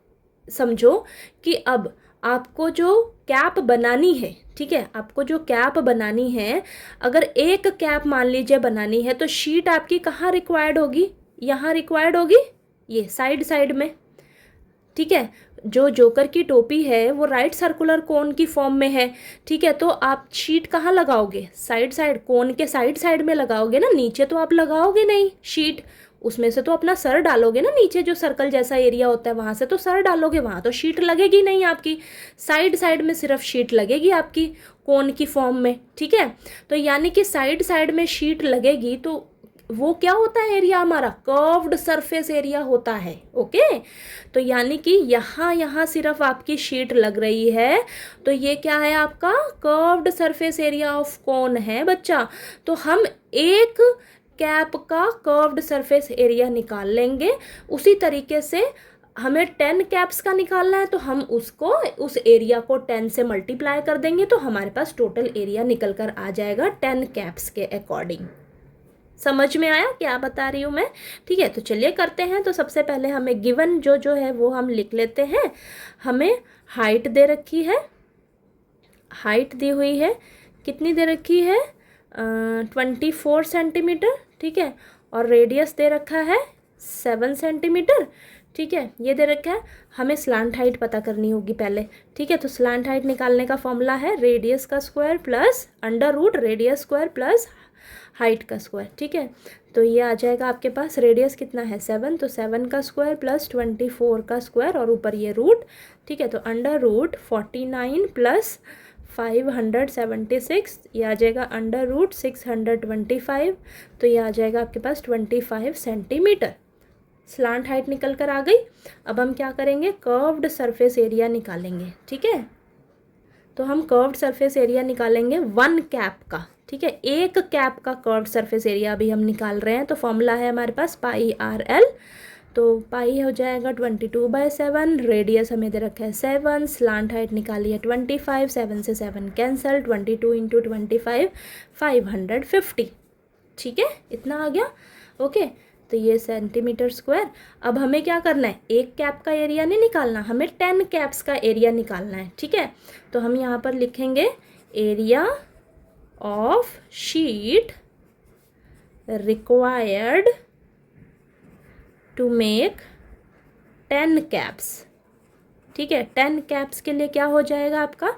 समझो कि अब आपको जो कैप बनानी है, ठीक है, आपको जो कैप बनानी है, अगर एक कैप मान लीजिए बनानी है तो शीट आपकी कहाँ रिक्वायर्ड होगी? यहाँ रिक्वायर्ड होगी, ये साइड साइड में। ठीक है, जो जोकर की टोपी है वो राइट सर्कुलर कोन की फॉर्म में है। ठीक है, तो आप शीट कहाँ लगाओगे? साइड साइड, कोन के साइड साइड में लगाओगे ना, नीचे तो आप लगाओगे नहीं शीट, उसमें से तो अपना सर डालोगे ना, नीचे जो सर्कल जैसा एरिया होता है वहाँ से तो सर डालोगे, वहाँ तो शीट लगेगी नहीं आपकी, साइड साइड में सिर्फ शीट लगेगी आपकी कोन की फॉर्म में। ठीक है, तो यानी कि साइड साइड में शीट लगेगी तो वो क्या होता है एरिया हमारा? कर्व्ड सरफेस एरिया होता है। ओके, तो यानी कि यहाँ सिर्फ आपकी शीट लग रही है, तो ये क्या है? आपका कर्व्ड सरफेस एरिया ऑफ कोन है बच्चा। तो हम एक कैप का कर्व्ड सरफेस एरिया निकाल लेंगे। उसी तरीके से हमें 10 कैप्स का निकालना है, तो हम उसको, उस एरिया को 10 से मल्टीप्लाई कर देंगे तो हमारे पास टोटल एरिया निकल कर आ जाएगा 10 कैप्स के अकॉर्डिंग। समझ में आया क्या बता रही हूँ मैं? ठीक है, तो चलिए करते हैं। तो सबसे पहले हमें गिवन जो है वो हम लिख लेते हैं। हमें हाइट दे रखी है, हाइट दी हुई है, कितनी दे रखी है? 24 सेंटीमीटर। ठीक है, और रेडियस दे रखा है 7 सेंटीमीटर। ठीक है, ये दे रखा है। हमें स्लांट हाइट पता करनी होगी पहले। ठीक है, तो स्लांट हाइट निकालने का फॉर्मूला है रेडियस का square plus under root radius square plus height का स्क्वायर। ठीक है, तो ये आ जाएगा आपके पास, रेडियस कितना है? 7, तो 7 का स्क्वायर प्लस 24 का स्क्वायर और ऊपर ये रूट। ठीक है, तो अंडर रूट 49 प्लस 576, ये आ जाएगा अंडर रूट 625, तो ये आ जाएगा आपके पास 25 सेंटीमीटर। स्लांट हाइट निकल कर आ गई। अब हम क्या करेंगे? कर्व्ड सरफेस एरिया निकालेंगे। ठीक है, तो हम कर्व्ड सरफेस एरिया निकालेंगे 1 कैप का। ठीक है, एक कैप का कर्व्ड सरफेस एरिया अभी हम निकाल रहे हैं। तो फॉर्मूला है हमारे पास पाई आर एल, तो पाई हो जाएगा 22/7, रेडियस हमें दे रखा है 7, स्लांट हाइट निकाली है 25, 7 से 7 कैंसल, 22 इंटू 25 550। ठीक है, इतना आ गया। ओके, तो ये सेंटीमीटर स्क्वायर। अब हमें क्या करना है? एक कैप का एरिया नहीं निकालना, हमें 10 कैप्स का एरिया निकालना है। ठीक है, तो हम यहाँ पर लिखेंगे area of sheet required to make 10 caps. ठीक है, 10 कैप्स के लिए क्या हो जाएगा आपका?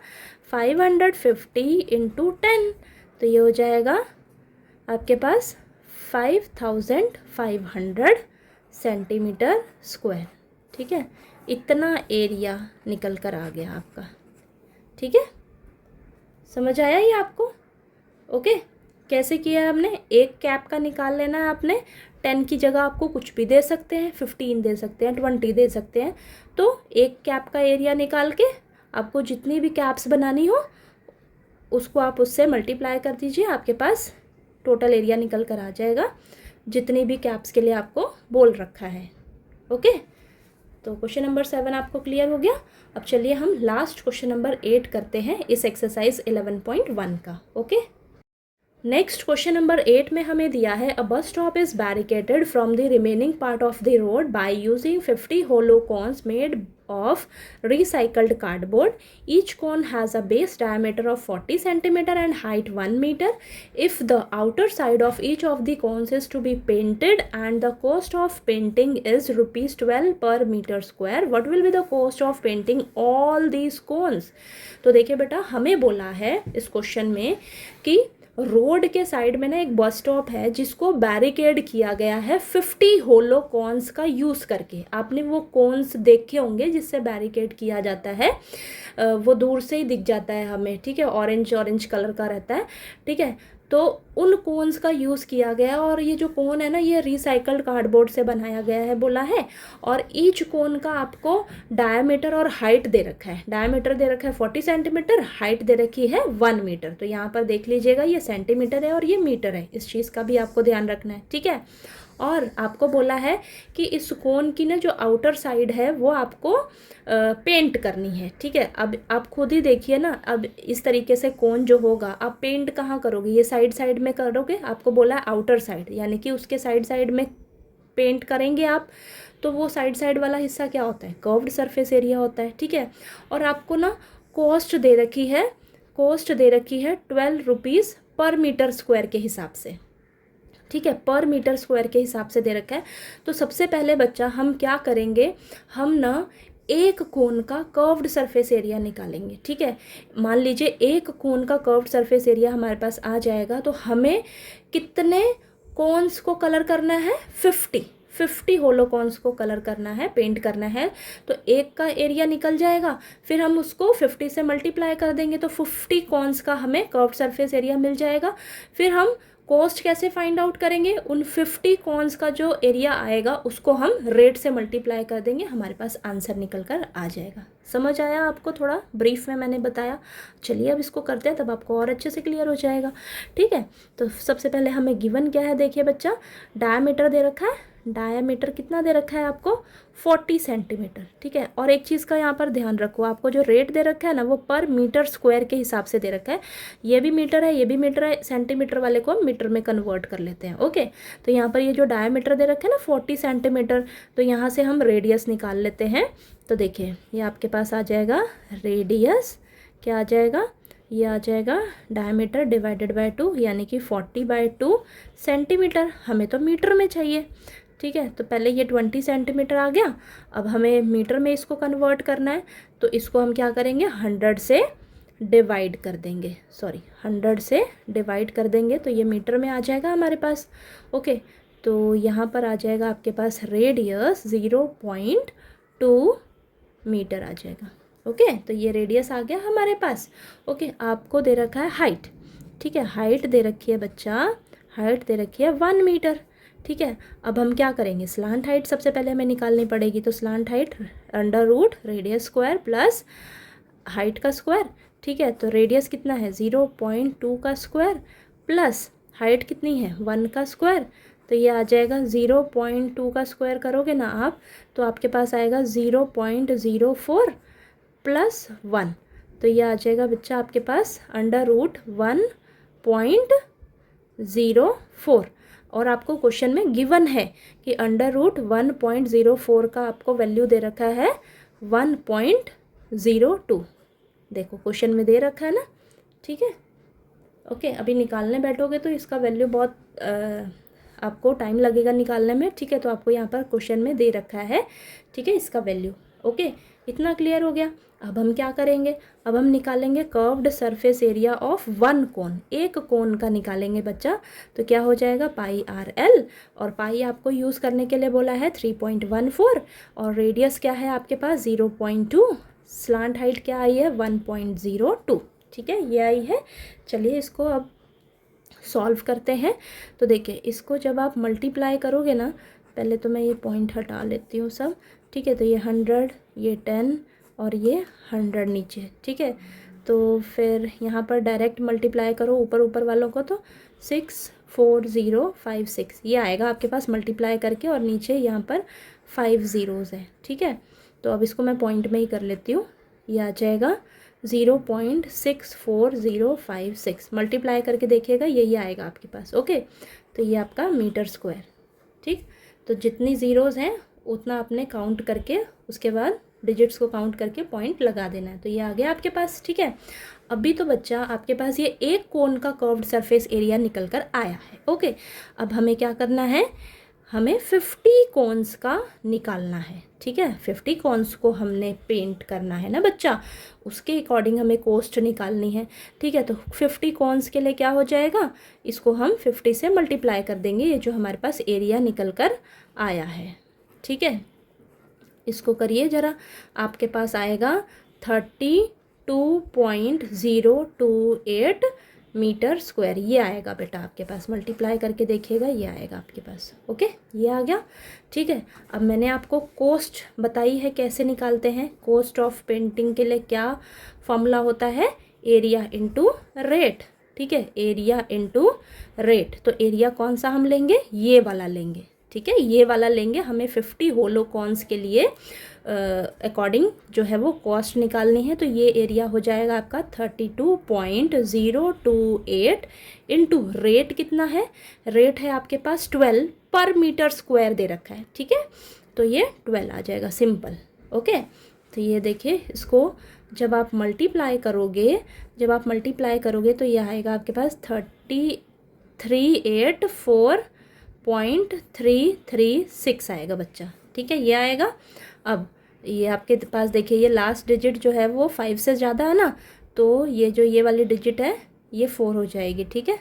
550 इंटू 10, तो ये हो जाएगा आपके पास 5500 सेंटीमीटर स्क्वायर। ठीक है, इतना एरिया निकल कर आ गया आपका। ठीक है, समझ आया ये आपको? ओके, कैसे किया हमने? एक कैप का निकाल लेना है आपने। 10 की जगह आपको कुछ भी दे सकते हैं, 15 दे सकते हैं, 20 दे सकते हैं। तो एक कैप का एरिया निकाल के आपको जितनी भी कैप्स बनानी हो उसको आप उससे मल्टीप्लाई कर दीजिए, आपके पास टोटल एरिया निकल कर आ जाएगा जितनी भी कैप्स के लिए आपको बोल रखा है। ओके, तो क्वेश्चन नंबर 7 आपको क्लियर हो गया। अब चलिए हम लास्ट क्वेश्चन नंबर 8 करते हैं इस एक्सरसाइज 11.1 का। ओके, नेक्स्ट क्वेश्चन नंबर 8 में हमें दिया है a bus stop is barricaded from the remaining part of the road by using 50 hollow cones made of recycled cardboard. Each cone has a base diameter of 40 centimeter and height 1 meter. If the outer side of each of the cones is to be painted and the cost of painting is rupees 12 per meter square, what will be the cost of painting all these cones? तो देखिए बेटा, हमें बोला है इस question में कि road के साइड में ना एक बस स्टॉप है जिसको बैरिकेड किया गया है 50 होलो कॉन्स का यूज़ करके। आपने वो कॉन्स देखे होंगे जिससे बैरिकेड किया जाता है, वो दूर से ही दिख जाता है हमें, ठीक है, ऑरेंज ऑरेंज कलर का रहता है, ठीक है। तो उन कोन्स का यूज़ किया गया और ये जो कोन है ना ये रिसाइकल्ड कार्डबोर्ड से बनाया गया है बोला है। और ईच कोन का आपको डायमीटर और हाइट दे रखा है। डायमीटर दे रखा है 40 सेंटीमीटर, हाइट दे रखी है 1 मीटर। तो यहाँ पर देख लीजिएगा ये सेंटीमीटर है और ये मीटर है, इस चीज़ का भी आपको ध्यान रखना है, ठीक है। और आपको बोला है कि इस कोन की ना जो आउटर साइड है वो आपको पेंट करनी है, ठीक है। अब आप खुद ही देखिए ना, अब इस तरीके से कोन जो होगा आप पेंट कहाँ करोगे, ये साइड साइड में करोगे, आपको बोला है आउटर साइड, यानी कि उसके साइड साइड में पेंट करेंगे आप। तो वो साइड साइड वाला हिस्सा क्या होता है, कर्व्ड सरफेस एरिया होता है, ठीक है। और आपको ना कॉस्ट दे रखी है 12 रुपीज़ पर मीटर स्क्वायर के हिसाब से, ठीक है, पर मीटर स्क्वायर के हिसाब से दे रखा है। तो सबसे पहले बच्चा हम क्या करेंगे, हम ना एक कोन का कर्व्ड सरफेस एरिया निकालेंगे, ठीक है। मान लीजिए एक कोन का कर्व्ड सरफेस एरिया हमारे पास आ जाएगा, तो हमें कितने कोन्स को कलर करना है, 50 होलो कॉन्स को कलर करना है, पेंट करना है। तो एक का एरिया निकल जाएगा, फिर हम उसको 50 से मल्टीप्लाई कर देंगे तो 50 कॉन्स का हमें कर्व्ड सरफेस एरिया मिल जाएगा। फिर हम कॉस्ट कैसे फाइंड आउट करेंगे, उन 50 कॉन्स का जो एरिया आएगा उसको हम रेट से मल्टीप्लाई कर देंगे, हमारे पास आंसर निकल कर आ जाएगा। समझ आया आपको, थोड़ा ब्रीफ में मैंने बताया। चलिए अब इसको करते हैं, तब आपको और अच्छे से क्लियर हो जाएगा, ठीक है। तो सबसे पहले हमें गिवन क्या है, देखिए बच्चा, डायमीटर दे रखा है, डायमीटर कितना दे रखा है आपको, 40 सेंटीमीटर, ठीक है। और एक चीज़ का यहाँ पर ध्यान रखो, आपको जो रेट दे रखा है ना वो पर मीटर स्क्वायर के हिसाब से दे रखा है। ये भी मीटर है, ये भी मीटर है, सेंटीमीटर वाले को हम मीटर में कन्वर्ट कर लेते हैं, ओके। तो यहाँ पर ये जो डायमीटर दे रखा है ना 40 सेंटीमीटर, तो यहाँ से हम रेडियस निकाल लेते हैं। तो देखिए ये आपके पास आ जाएगा रेडियस, क्या आ जाएगा, ये आ जाएगा डायमीटर डिवाइडेड बाय 2, यानी कि 40/2 सेंटीमीटर। हमें तो मीटर में चाहिए, ठीक है। तो पहले ये 20 सेंटीमीटर आ गया, अब हमें मीटर में इसको कन्वर्ट करना है। तो इसको हम क्या करेंगे, 100 से डिवाइड कर देंगे, 100 से डिवाइड कर देंगे तो ये मीटर में आ जाएगा हमारे पास, ओके। तो यहाँ पर आ जाएगा आपके पास रेडियस 0.2 मीटर आ जाएगा, ओके। तो ये रेडियस आ गया हमारे पास, ओके। आपको दे रखा है हाइट, ठीक है, हाइट दे रखी है बच्चा, हाइट दे रखी है 1 मीटर, ठीक है। अब हम क्या करेंगे, स्लांट हाइट सबसे पहले हमें निकालनी पड़ेगी। तो slant height √ radius square plus height का स्क्वायर, ठीक है। तो रेडियस कितना है 0.2 का स्क्वायर प्लस हाइट कितनी है 1 का स्क्वायर। तो ये आ जाएगा 0.2 का स्क्वायर करोगे ना आप, तो आपके पास आएगा 0.04 प्लस 1। तो ये आ जाएगा बच्चा आपके पास √1.04। और आपको क्वेश्चन में गिवन है कि √1.04 का आपको वैल्यू दे रखा है 1.02। देखो क्वेश्चन में दे रखा है ना, ठीक है, ओके। अभी निकालने बैठोगे तो इसका वैल्यू बहुत आपको टाइम लगेगा निकालने में, ठीक है। तो आपको यहाँ पर क्वेश्चन में दे रखा है, ठीक है, इसका वैल्यू, ओके। इतना क्लियर हो गया। अब हम क्या करेंगे, अब हम निकालेंगे कर्व्ड सरफेस एरिया ऑफ 1 कोन, एक कोन का निकालेंगे बच्चा। तो क्या हो जाएगा πRL, और पाई आपको यूज़ करने के लिए बोला है 3.14, और रेडियस क्या है आपके पास 0.2, स्लांट हाइट क्या आई है 1.02, ठीक है, ये आई है। चलिए इसको अब सॉल्व करते हैं। तो देखिए इसको जब आप मल्टीप्लाई करोगे ना, पहले तो मैं ये पॉइंट हटा लेती हूँ सब, ठीक है। तो ये 100, ये 10 और ये 100 नीचे, ठीक है। तो फिर यहाँ पर डायरेक्ट मल्टीप्लाई करो ऊपर ऊपर वालों को, तो 64056 ये आएगा आपके पास मल्टीप्लाई करके, और नीचे यहाँ पर 5 ज़ीरोज़ है, ठीक है। तो अब इसको मैं पॉइंट में ही कर लेती हूँ, ये आ जाएगा 0.64056, मल्टीप्लाई करके देखिएगा यही आएगा आपके पास, ओके। तो ये आपका मीटर स्क्वायर, ठीक। तो जितनी ज़ीरोज़ हैं उतना आपने काउंट करके उसके बाद डिजिट्स को काउंट करके पॉइंट लगा देना है। तो ये आ गया आपके पास, ठीक है। अभी तो बच्चा आपके पास ये एक कोन का कर्व्ड सरफेस एरिया निकल कर आया है, ओके। अब हमें क्या करना है, हमें 50 कोन्स का निकालना है, ठीक है। 50 कोन्स को हमने पेंट करना है ना बच्चा, उसके अकॉर्डिंग हमें कोस्ट निकालनी है, ठीक है। तो 50 कोन्स के लिए क्या हो जाएगा, इसको हम 50 से मल्टीप्लाई कर देंगे, ये जो हमारे पास एरिया निकल कर आया है, ठीक है। इसको करिए ज़रा, आपके पास आएगा 32.028 मीटर स्क्वायर, ये आएगा बेटा आपके पास। मल्टीप्लाई करके देखिएगा, ये आएगा आपके पास, ओके। ये आ गया, ठीक है। अब मैंने आपको कोस्ट बताई है कैसे निकालते हैं। कोस्ट ऑफ पेंटिंग के लिए क्या फॉर्मूला होता है, एरिया इंटू रेट, ठीक है, एरिया इंटू रेट। तो एरिया कौन सा हम लेंगे, ये वाला लेंगे, ठीक है, ये वाला लेंगे। हमें 50 होलो कॉन्स के लिए अकॉर्डिंग जो है वो कॉस्ट निकालनी है। तो ये एरिया हो जाएगा आपका 32.028 इंटू रेट कितना है, रेट है आपके पास 12 पर मीटर स्क्वायर दे रखा है, ठीक है। तो ये 12 आ जाएगा, सिंपल, ओके। तो ये देखिए, इसको जब आप मल्टीप्लाई करोगे तो ये आएगा आपके पास 338.336 आएगा बच्चा, ठीक है, ये आएगा। अब ये आपके पास देखिए, ये लास्ट डिजिट जो है वो 5 से ज़्यादा है ना, तो ये जो ये वाली डिजिट है ये 4 हो जाएगी, ठीक है।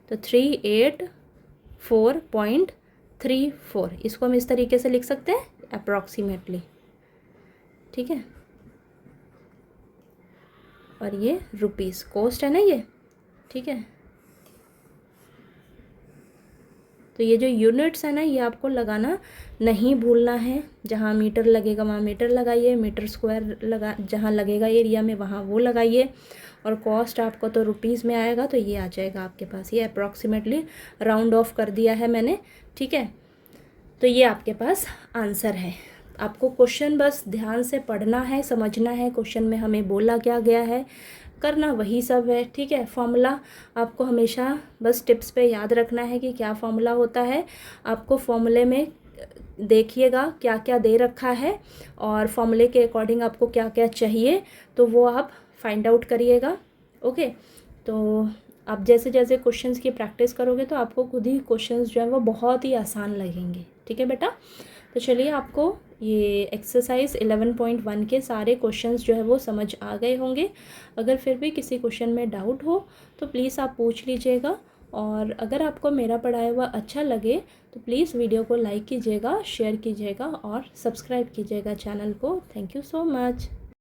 तो 384.34, इसको हम इस तरीके से लिख सकते हैं अप्रॉक्सीमेटली, ठीक है। और ये रुपीस कोस्ट है ना ये, ठीक है। तो ये जो यूनिट्स है ना, ये आपको लगाना नहीं भूलना है। जहाँ मीटर लगेगा वहाँ मीटर लगाइए, मीटर स्क्वायर लगा जहाँ लगेगा एरिया में वहाँ वो लगाइए। और कॉस्ट आपको तो रुपीज़ में आएगा, तो ये आ जाएगा आपके पास, ये अप्रॉक्सीमेटली राउंड ऑफ कर दिया है मैंने, ठीक है। तो ये आपके पास आंसर है। आपको क्वेश्चन बस ध्यान से पढ़ना है, समझना है, क्वेश्चन में हमें बोला क्या गया है, करना वही सब है, ठीक है। फॉर्मूला आपको हमेशा बस टिप्स पे याद रखना है कि क्या फॉर्मूला होता है। आपको फॉर्मूले में देखिएगा क्या क्या दे रखा है और फॉर्मूले के अकॉर्डिंग आपको क्या क्या चाहिए, तो वो आप फाइंड आउट करिएगा, ओके। तो आप जैसे जैसे क्वेश्चंस की प्रैक्टिस करोगे तो आपको खुद ही क्वेश्चंस जो है वो बहुत ही आसान लगेंगे, ठीक है बेटा। तो चलिए, आपको ये एक्सरसाइज 11.1 के सारे क्वेश्चंस जो है वो समझ आ गए होंगे। अगर फिर भी किसी क्वेश्चन में डाउट हो तो प्लीज़ आप पूछ लीजिएगा। और अगर आपको मेरा पढ़ाया हुआ अच्छा लगे तो प्लीज़ वीडियो को लाइक कीजिएगा, शेयर कीजिएगा और सब्सक्राइब कीजिएगा चैनल को। Thank you so much.